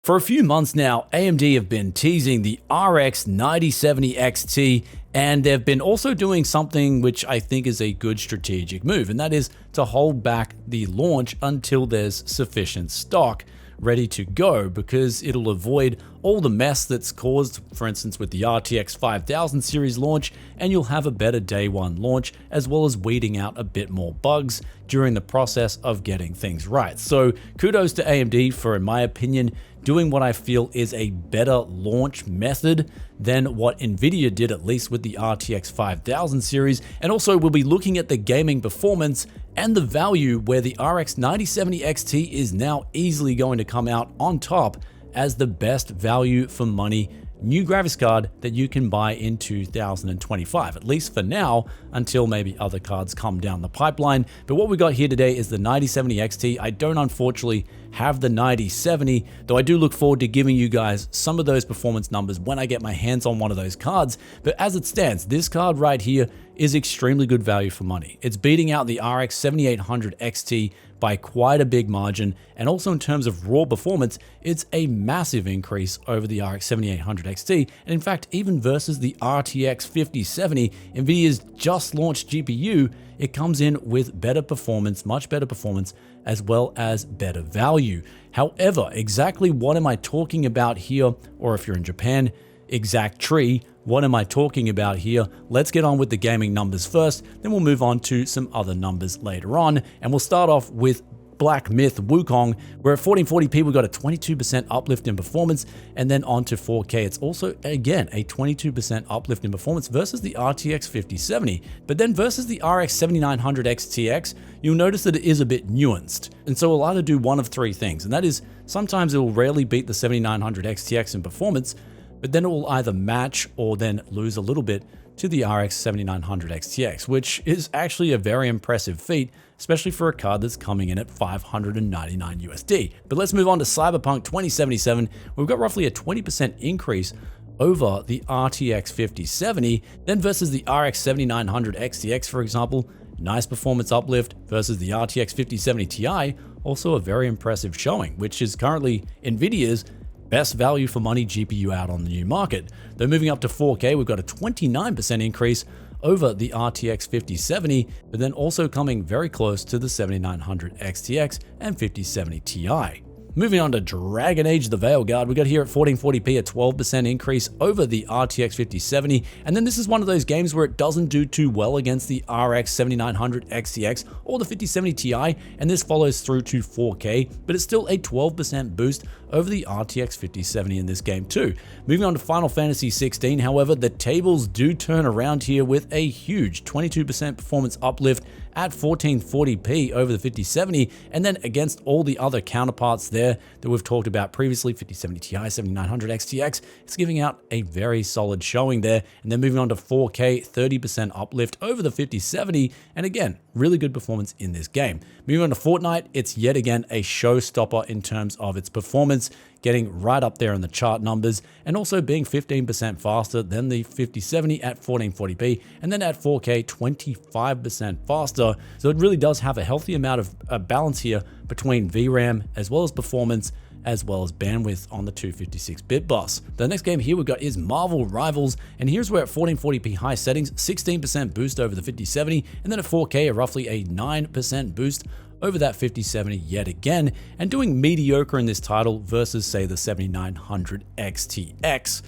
For a few months now, AMD have been teasing the RX 9070 XT, and they've been also doing something which I think is a good strategic move, and that is to hold back the launch until there's sufficient stock ready to go, because it'll avoid all the mess that's caused, for instance, with the RTX 5000 series launch, and you'll have a better day one launch, as well as weeding out a bit more bugs during the process of getting things right. So kudos to AMD for, in my opinion, doing what I feel is a better launch method than what Nvidia did, at least with the RTX 5000 series. And also we'll be looking at the gaming performance and the value, where the RX 9070 XT is now easily going to come out on top as the best value for money new graphics card that you can buy in 2025, at least for now, until maybe other cards come down the pipeline. But what we got here today is the 9070 XT. I don't unfortunately have the 9070, though I do look forward to giving you guys some of those performance numbers when I get my hands on one of those cards. But as it stands, this card right here is extremely good value for money. It's beating out the RX 7800 XT by quite a big margin, and also in terms of raw performance, it's a massive increase over the RX 7800 XT, and in fact, even versus the RTX 5070, Nvidia's just launched GPU, it comes in with better performance, much better performance, as well as better value. However, exactly what am I talking about here, or if you're in Japan, exact tree, what am I talking about here? Let's get on with the gaming numbers first, then we'll move on to some other numbers later on, and we'll start off with Black Myth Wukong, where at 1440p we got a 22% uplift in performance, and then on to 4K, it's also again a 22% uplift in performance versus the RTX 5070. But then versus the RX 7900 XTX, you'll notice that it is a bit nuanced, and so it'll either do one of three things, and that is sometimes it will rarely beat the 7900 XTX in performance, but then it will either match or then lose a little bit to the RX 7900 XTX, which is actually a very impressive feat, especially for a card that's coming in at $599 USD. But let's move on to Cyberpunk 2077. We've got roughly a 20% increase over the RTX 5070. Then versus the RX 7900 XTX, for example, nice performance uplift versus the RTX 5070 Ti, also a very impressive showing, which is currently Nvidia's best value for money GPU out on the new market. Though moving up to 4K, we've got a 29% increase over the RTX 5070, but then also coming very close to the 7900 XTX and 5070 Ti. Moving on to Dragon Age the VeilGuard, we got here at 1440p a 12% increase over the RTX 5070, and then this is one of those games where it doesn't do too well against the RX 7900 XTX or the 5070 Ti, and this follows through to 4K, but it's still a 12% boost over the RTX 5070 in this game too. Moving on to Final Fantasy 16, however, the tables do turn around here with a huge 22% performance uplift at 1440p over the 5070, and then against all the other counterparts there that we've talked about previously, 5070 Ti, 7900 XTX, it's giving out a very solid showing there. And then moving on to 4K, 30% uplift over the 5070, and again, really good performance in this game. Moving on to Fortnite, it's yet again a showstopper in terms of its performance, getting right up there in the chart numbers, and also being 15% faster than the 5070 at 1440p, and then at 4K, 25% faster. So it really does have a healthy amount of balance here between VRAM as well as performance, as well as bandwidth on the 256-bit bus. The next game here we've got is Marvel Rivals, and here's where at 1440p high settings, 16% boost over the 5070, and then at 4K, roughly a 9% boost over that 5070 yet again, and doing mediocre in this title versus, say, the 7900 XTX.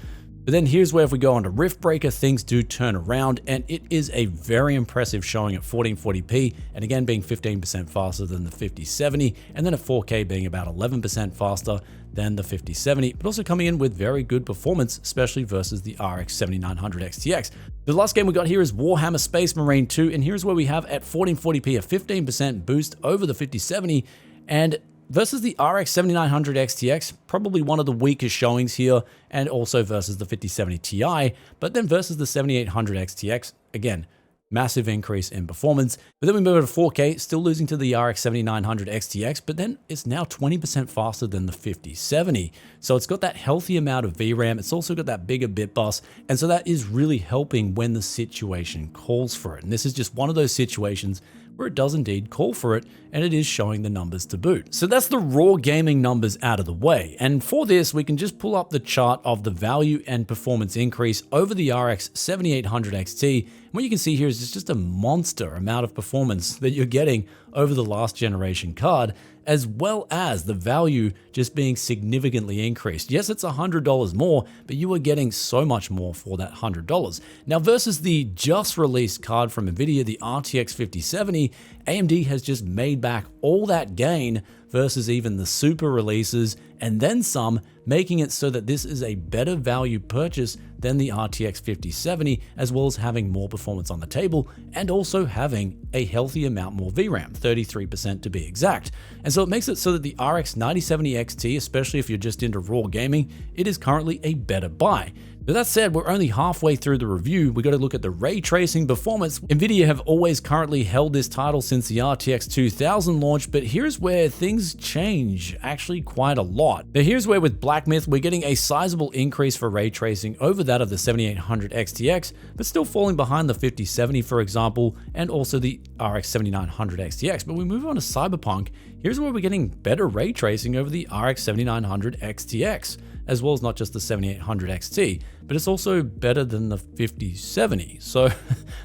But then here's where if we go on to Riftbreaker, things do turn around, and it is a very impressive showing at 1440p, and again being 15% faster than the 5070, and then at 4K being about 11% faster than the 5070, but also coming in with very good performance, especially versus the RX 7900 XTX. The last game we got here is Warhammer Space Marine 2, and here's where we have at 1440p a 15% boost over the 5070, and versus the RX 7900 XTX, probably one of the weakest showings here, and also versus the 5070 Ti, but then versus the 7800 XTX, again, massive increase in performance. But then we move over to 4K, still losing to the RX 7900 XTX, but then it's now 20% faster than the 5070. So it's got that healthy amount of VRAM, it's also got that bigger bit bus, and so that is really helping when the situation calls for it. And this is just one of those situations where it does indeed call for it, and it is showing the numbers to boot. So that's the raw gaming numbers out of the way. And for this, we can just pull up the chart of the value and performance increase over the RX 7800 XT. What you can see here is just a monster amount of performance that you're getting over the last generation card, as well as the value just being significantly increased. Yes, it's $100 more, but you are getting so much more for that $100. Now, versus the just released card from NVIDIA, the RTX 5070, AMD has just made back all that gain versus even the super releases, and then some, making it so that this is a better value purchase than the RTX 5070, as well as having more performance on the table and also having a healthy amount more VRAM, 33% to be exact. And so it makes it so that the RX 9070 XT, especially if you're just into raw gaming, it is currently a better buy. But that said, we're only halfway through the review. We got to look at the ray tracing performance. NVIDIA have always currently held this title since the RTX 2000 launch, but here's where things change actually quite a lot. Now here's where with Black Myth, we're getting a sizable increase for ray tracing over that of the 7800 XTX, but still falling behind the 5070, for example, and also the RX 7900 XTX. But we move on to Cyberpunk. Here's where we're getting better ray tracing over the RX 7900 XTX, as well as not just the 7800 XT, but it's also better than the 5070. So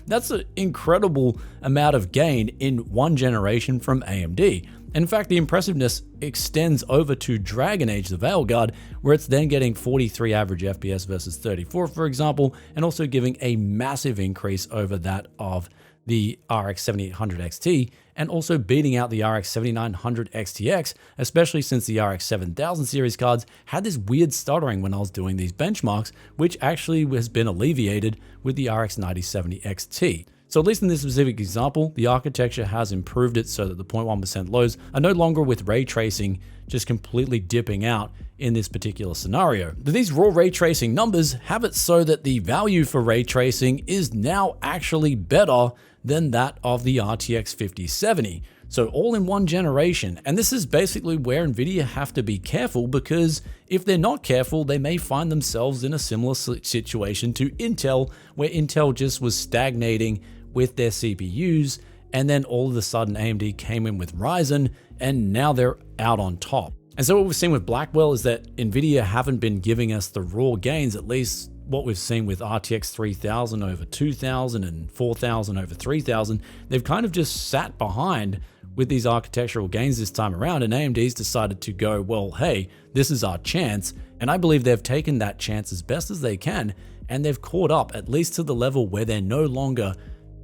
that's an incredible amount of gain in one generation from AMD. And in fact, the impressiveness extends over to Dragon Age the VeilGuard, where it's then getting 43 average FPS versus 34, for example, and also giving a massive increase over that of the RX 7800 XT, and also beating out the RX 7900 XTX, especially since the RX 7000 series cards had this weird stuttering when I was doing these benchmarks, which actually has been alleviated with the RX 9070 XT. So at least in this specific example, the architecture has improved it so that the 0.1% lows are no longer with ray tracing just completely dipping out in this particular scenario. But these raw ray tracing numbers have it so that the value for ray tracing is now actually better than that of the RTX 5070. So all in one generation. And this is basically where NVIDIA have to be careful, because if they're not careful, they may find themselves in a similar situation to Intel, where Intel just was stagnating with their CPUs, and then all of a sudden AMD came in with Ryzen, and now they're out on top. And so what we've seen with Blackwell is that NVIDIA haven't been giving us the raw gains, at least what we've seen with RTX 3000 over 2000 and 4000 over 3000. They've kind of just sat behind with these architectural gains this time around, and AMD's decided to go, well, hey, this is our chance. And I believe they've taken that chance as best as they can, and they've caught up at least to the level where they're no longer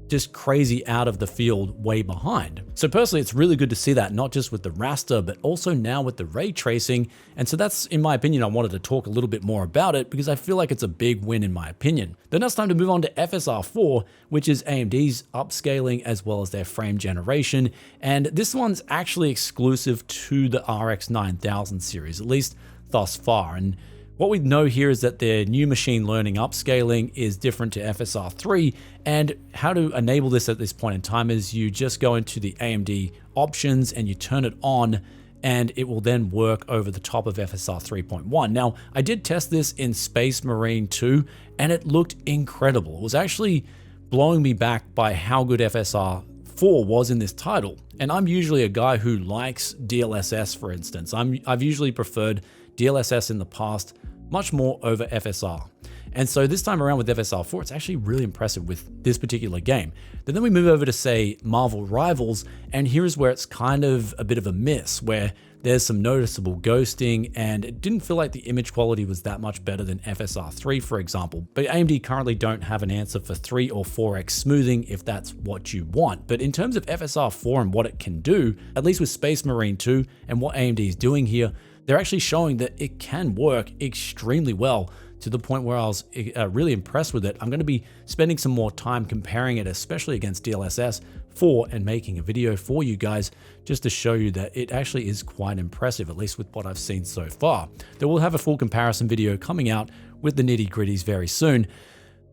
just crazy out of the field way behind. So personally, it's really good to see that, not just with the raster, but also now with the ray tracing. And so that's, in my opinion, I wanted to talk a little bit more about it because I feel like it's a big win in my opinion. Then now it's time to move on to FSR4, which is AMD's upscaling as well as their frame generation. And this one's actually exclusive to the RX 9000 series, at least thus far. And what we know here is that their new machine learning upscaling is different to FSR3, and how to enable this at this point in time is you just go into the AMD options and you turn it on, and it will then work over the top of FSR 3.1. Now, I did test this in Space Marine 2, and it looked incredible. It was actually blowing me back by how good FSR 4 was in this title. And I'm usually a guy who likes DLSS, for instance. I've usually preferred DLSS in the past much more over FSR. And so this time around with FSR 4, it's actually really impressive with this particular game. But then we move over to, say, Marvel Rivals, and here's where it's kind of a bit of a miss, where there's some noticeable ghosting, and it didn't feel like the image quality was that much better than FSR 3, for example. But AMD currently don't have an answer for 3 or 4x smoothing if that's what you want. But in terms of FSR 4 and what it can do, at least with Space Marine 2 and what AMD is doing here, they're actually showing that it can work extremely well, to the point where I was really impressed with it. I'm going to be spending some more time comparing it, especially against DLSS 4, and making a video for you guys just to show you that it actually is quite impressive, at least with what I've seen so far. Then we'll have a full comparison video coming out with the nitty-gritties very soon.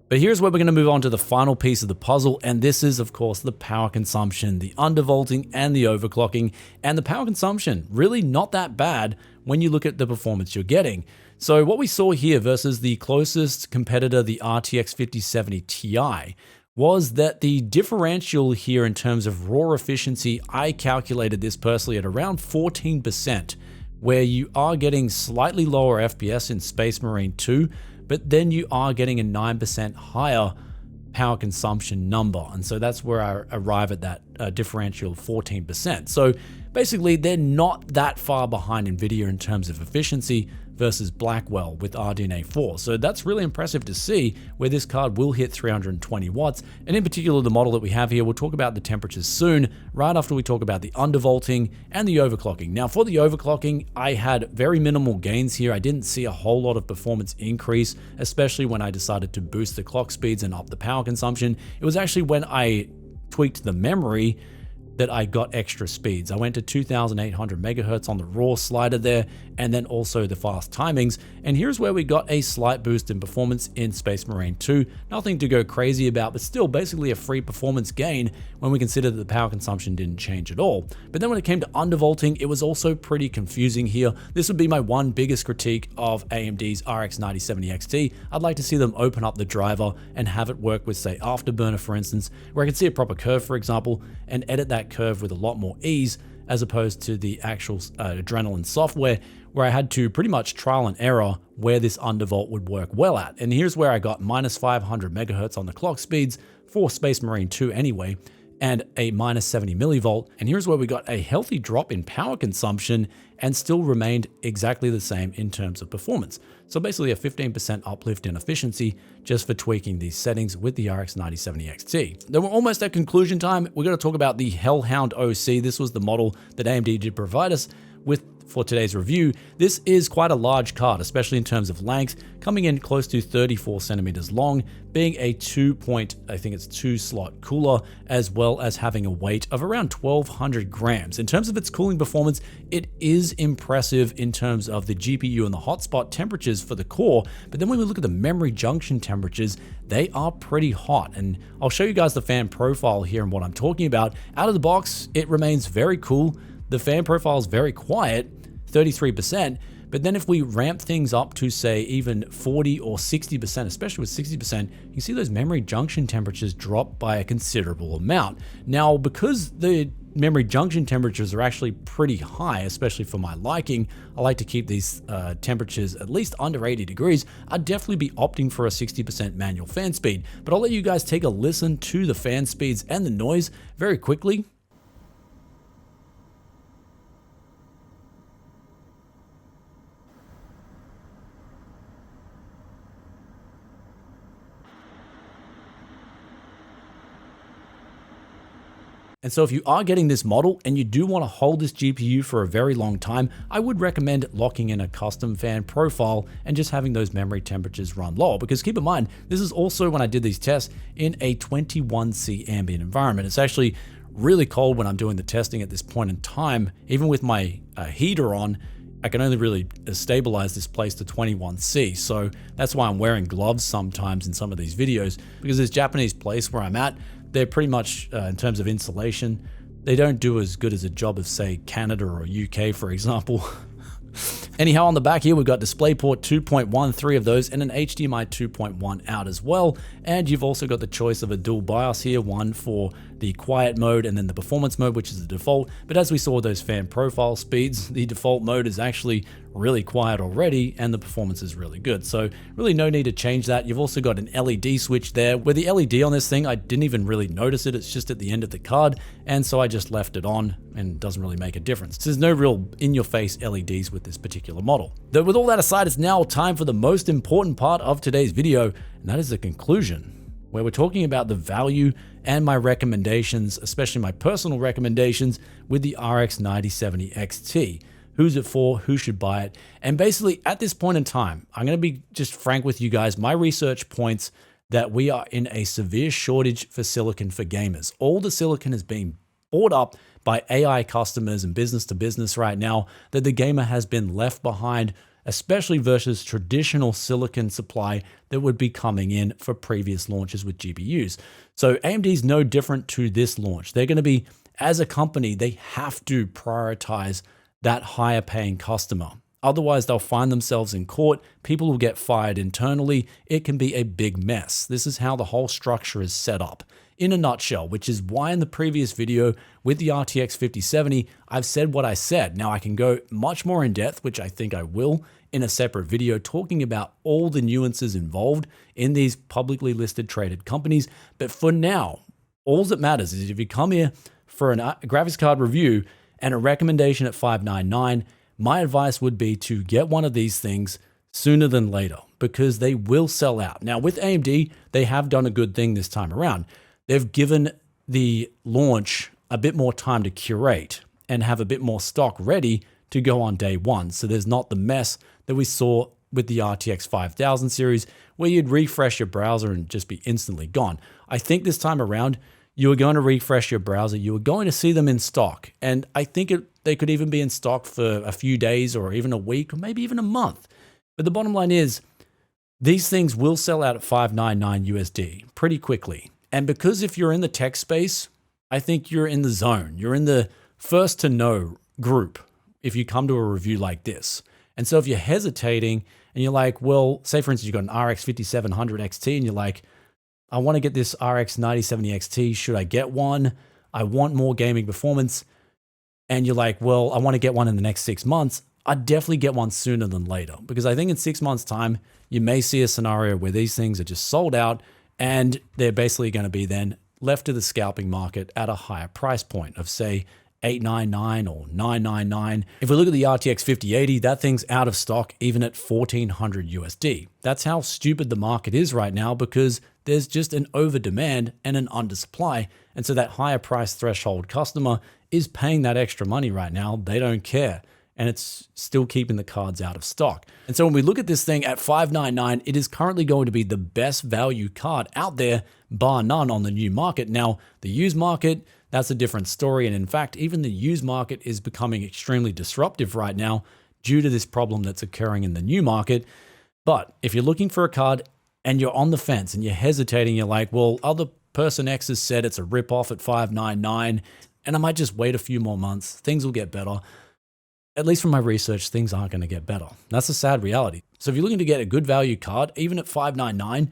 But here's where we're going to move on to the final piece of the puzzle, and this is, of course, the power consumption, the undervolting and the overclocking. And the power consumption, really not that bad when you look at the performance you're getting. So what we saw here versus the closest competitor, the RTX 5070 Ti, was that the differential here in terms of raw efficiency, I calculated this personally at around 14%, where you are getting slightly lower FPS in Space Marine 2, but then you are getting a 9% higher power consumption number. And so that's where I arrive at that differential of 14%. So basically, they're not that far behind NVIDIA in terms of efficiency versus Blackwell with RDNA 4. So that's really impressive to see, where this card will hit 320 watts. And in particular, the model that we have here, we'll talk about the temperatures soon, right after we talk about the undervolting and the overclocking. Now, for the overclocking, I had very minimal gains here. I didn't see a whole lot of performance increase, especially when I decided to boost the clock speeds and up the power consumption. It was actually when I tweaked the memory that I got extra speeds. I went to 2,800 megahertz on the raw slider there, and then also the fast timings. And here's where we got a slight boost in performance in Space Marine 2. Nothing to go crazy about, but still basically a free performance gain when we consider that the power consumption didn't change at all. But then when it came to undervolting, it was also pretty confusing here. This would be my one biggest critique of AMD's RX 9070 XT. I'd like to see them open up the driver and have it work with, say, Afterburner, for instance, where I can see a proper curve, for example, and edit that curve with a lot more ease, as opposed to the actual Adrenaline software, where I had to pretty much trial and error where this undervolt would work well at. And here's where I got minus 500 megahertz on the clock speeds for Space Marine 2 anyway, and a minus 70 millivolt. And here's where we got a healthy drop in power consumption and still remained exactly the same in terms of performance. So basically a 15% uplift in efficiency just for tweaking these settings with the RX 9070 XT. Then we're almost at conclusion time. We're going to talk about the Hellhound OC. This was the model that AMD did provide us with for today's review. This is quite a large card, especially in terms of length, coming in close to 34 centimeters long, being a 2 slot cooler, as well as having a weight of around 1,200 grams. In terms of its cooling performance, it is impressive in terms of the GPU and the hotspot temperatures for the core, but then when we look at the memory junction temperatures, they are pretty hot. And I'll show you guys the fan profile here and what I'm talking about. Out of the box, it remains very cool. The fan profile is very quiet, 33%, but then if we ramp things up to, say, even 40 or 60%, especially with 60%, you can see those memory junction temperatures drop by a considerable amount. Now, because the memory junction temperatures are actually pretty high, especially for my liking, I like to keep these temperatures at least under 80 degrees, I'd definitely be opting for a 60% manual fan speed. But I'll let you guys take a listen to the fan speeds and the noise very quickly. And so if you are getting this model and you do want to hold this GPU for a very long time, I would recommend locking in a custom fan profile and just having those memory temperatures run low. Because keep in mind, this is also when I did these tests in a 21C ambient environment. It's actually really cold when I'm doing the testing at this point in time. Even with my heater on, I can only really stabilize this place to 21C. So that's why I'm wearing gloves sometimes in some of these videos, because this Japanese place where I'm at, they're pretty much, in terms of insulation, they don't do as good as a job as, say, Canada or UK, for example. Anyhow, on the back here, we've got DisplayPort 2.13 of those and an HDMI 2.1 out as well. And you've also got the choice of a dual BIOS here, one for the quiet mode and then the performance mode, which is the default. But as we saw those fan profile speeds, the default mode is actually really quiet already and the performance is really good. So really no need to change that. You've also got an LED switch there, where the LED on this thing, I didn't even really notice it. It's just at the end of the card. And so I just left it on and it doesn't really make a difference. So there's no real in-your-face LEDs with this particular model. Though with all that aside, it's now time for the most important part of today's video, and that is the conclusion, where we're talking about the value and my recommendations, especially my personal recommendations with the RX 9070 XT. Who's it for? Who should buy it? And basically at this point in time, I'm going to be just frank with you guys. My research points that we are in a severe shortage for silicon for gamers. All the silicon is being bought up by AI customers and business to business right now, that the gamer has been left behind, especially versus traditional silicon supply that would be coming in for previous launches with GPUs. So AMD is no different to this launch. They're going to be, as a company, they have to prioritize that higher paying customer. Otherwise, they'll find themselves in court. People will get fired internally. It can be a big mess. This is how the whole structure is set up in a nutshell, which is why in the previous video with the RTX 5070, I've said what I said. Now I can go much more in depth, which I think I will in a separate video, talking about all the nuances involved in these publicly listed traded companies. But for now, all that matters is if you come here for a graphics card review and a recommendation at $599, my advice would be to get one of these things sooner than later because they will sell out. Now with AMD, they have done a good thing this time around. They've given the launch a bit more time to curate and have a bit more stock ready to go on day one. So there's not the mess that we saw with the RTX 5000 series where you'd refresh your browser and just be instantly gone. I think this time around, you are going to refresh your browser. You are going to see them in stock. And I think they could even be in stock for a few days or even a week or maybe even a month. But the bottom line is these things will sell out at $599 USD pretty quickly. And because if you're in the tech space, I think you're in the zone. You're in the first to know group if you come to a review like this. And so if you're hesitating and you're like, well, say for instance, you've got an RX 5700 XT and you're like, I want to get this RX 9070 XT. Should I get one? I want more gaming performance. And you're like, well, I want to get one in the next 6 months. I'd definitely get one sooner than later because I think in 6 months' time, you may see a scenario where these things are just sold out and they're basically going to be then left to the scalping market at a higher price point of say $899 or $999. If we look at the RTX 5080, that thing's out of stock even at $1,400 USD. That's how stupid the market is right now because there's just an over demand and an undersupply. And so that higher price threshold customer is paying that extra money right now. They don't care. And it's still keeping the cards out of stock. And so when we look at this thing at $599, it is currently going to be the best value card out there, bar none, on the new market. Now, the used market, that's a different story. And in fact, even the used market is becoming extremely disruptive right now due to this problem that's occurring in the new market. But if you're looking for a card and you're on the fence and you're hesitating, you're like, well, other person X has said it's a ripoff at $599, and I might just wait a few more months. Things will get better. At least from my research, things aren't going to get better. That's a sad reality. So if you're looking to get a good value card, even at $599,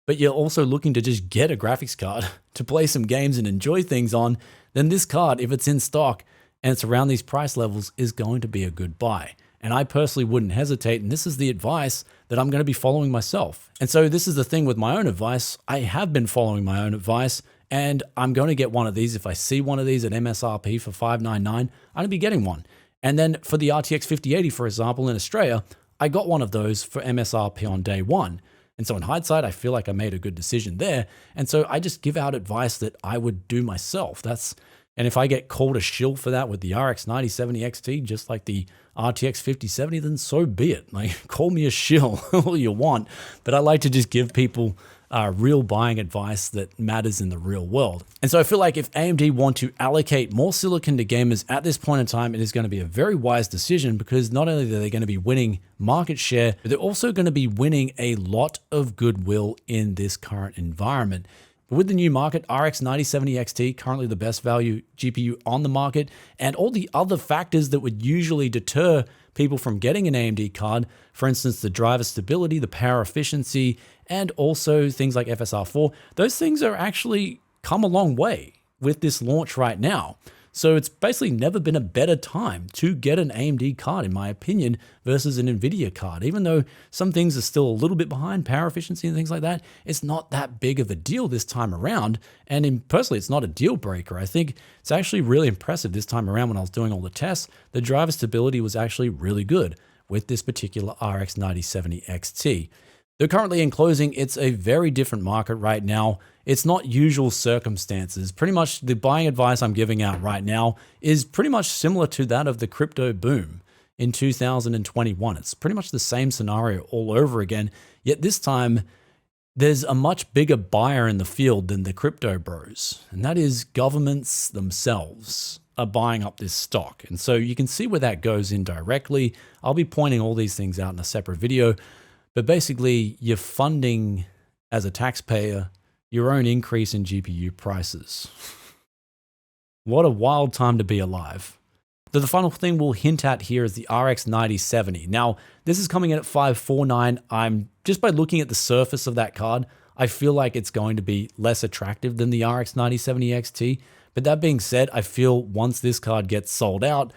but you're also looking to just get a graphics card to play some games and enjoy things on, then this card, if it's in stock and it's around these price levels, is going to be a good buy. And I personally wouldn't hesitate. And this is the advice that I'm going to be following myself. And so this is the thing with my own advice. I have been following my own advice and I'm going to get one of these. If I see one of these at MSRP for $599, I'm going to be getting one. And then for the RTX 5080, for example, in Australia, I got one of those for MSRP on day one. And so in hindsight, I feel like I made a good decision there. And so I just give out advice that I would do myself. And if I get called a shill for that with the RX 9070 XT, just like the RTX 5070, then so be it. Like, call me a shill all you want. But I like to just give people real buying advice that matters in the real world. And so I feel like if AMD want to allocate more silicon to gamers at this point in time, it is going to be a very wise decision because not only are they going to be winning market share, but they're also going to be winning a lot of goodwill in this current environment. But with the new market, RX 9070 XT, currently the best value GPU on the market, and all the other factors that would usually deter people from getting an AMD card, for instance, the driver stability, the power efficiency, and also things like FSR4, those things are actually come a long way with this launch right now. So it's basically never been a better time to get an AMD card, in my opinion, versus an NVIDIA card. Even though some things are still a little bit behind, power efficiency and things like that, it's not that big of a deal this time around. And personally, it's not a deal breaker. I think it's actually really impressive this time around when I was doing all the tests. The driver stability was actually really good with this particular RX 9070 XT. They're currently in closing. It's a very different market right now. It's not usual circumstances. Pretty much the buying advice I'm giving out right now is pretty much similar to that of the crypto boom in 2021. It's pretty much the same scenario all over again. Yet this time, there's a much bigger buyer in the field than the crypto bros. And that is governments themselves are buying up this stock. And so you can see where that goes indirectly. I'll be pointing all these things out in a separate video. But basically, you're funding, as a taxpayer, your own increase in GPU prices. What a wild time to be alive. The final thing we'll hint at here is the RX 9070. Now, this is coming in at 549. I'm just by looking at the surface of that card, I feel like it's going to be less attractive than the RX 9070 XT. But that being said, I feel once this card gets sold out,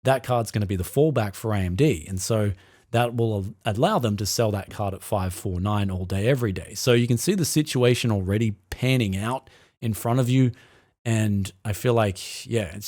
that card's going to be the fallback for AMD. And so that will allow them to sell that card at 549 all day, every day. So you can see the situation already panning out in front of you. And I feel like, yeah,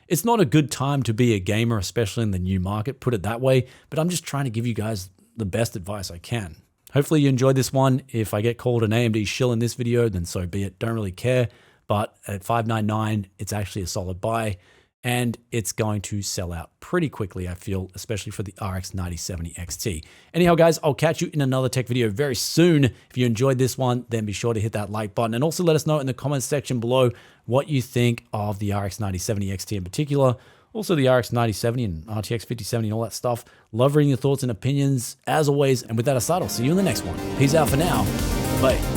it's not a good time to be a gamer, especially in the new market, put it that way. But I'm just trying to give you guys the best advice I can. Hopefully you enjoyed this one. If I get called an AMD shill in this video, then so be it. Don't really care. But at $599, it's actually a solid buy. And it's going to sell out pretty quickly, I feel, especially for the RX 9070 XT. Anyhow, guys, I'll catch you in another tech video very soon. If you enjoyed this one, then be sure to hit that like button. And also let us know in the comments section below what you think of the RX 9070 XT in particular. Also the RX 9070 and RTX 5070 and all that stuff. Love reading your thoughts and opinions, as always. And with that aside, I'll see you in the next one. Peace out for now. Bye.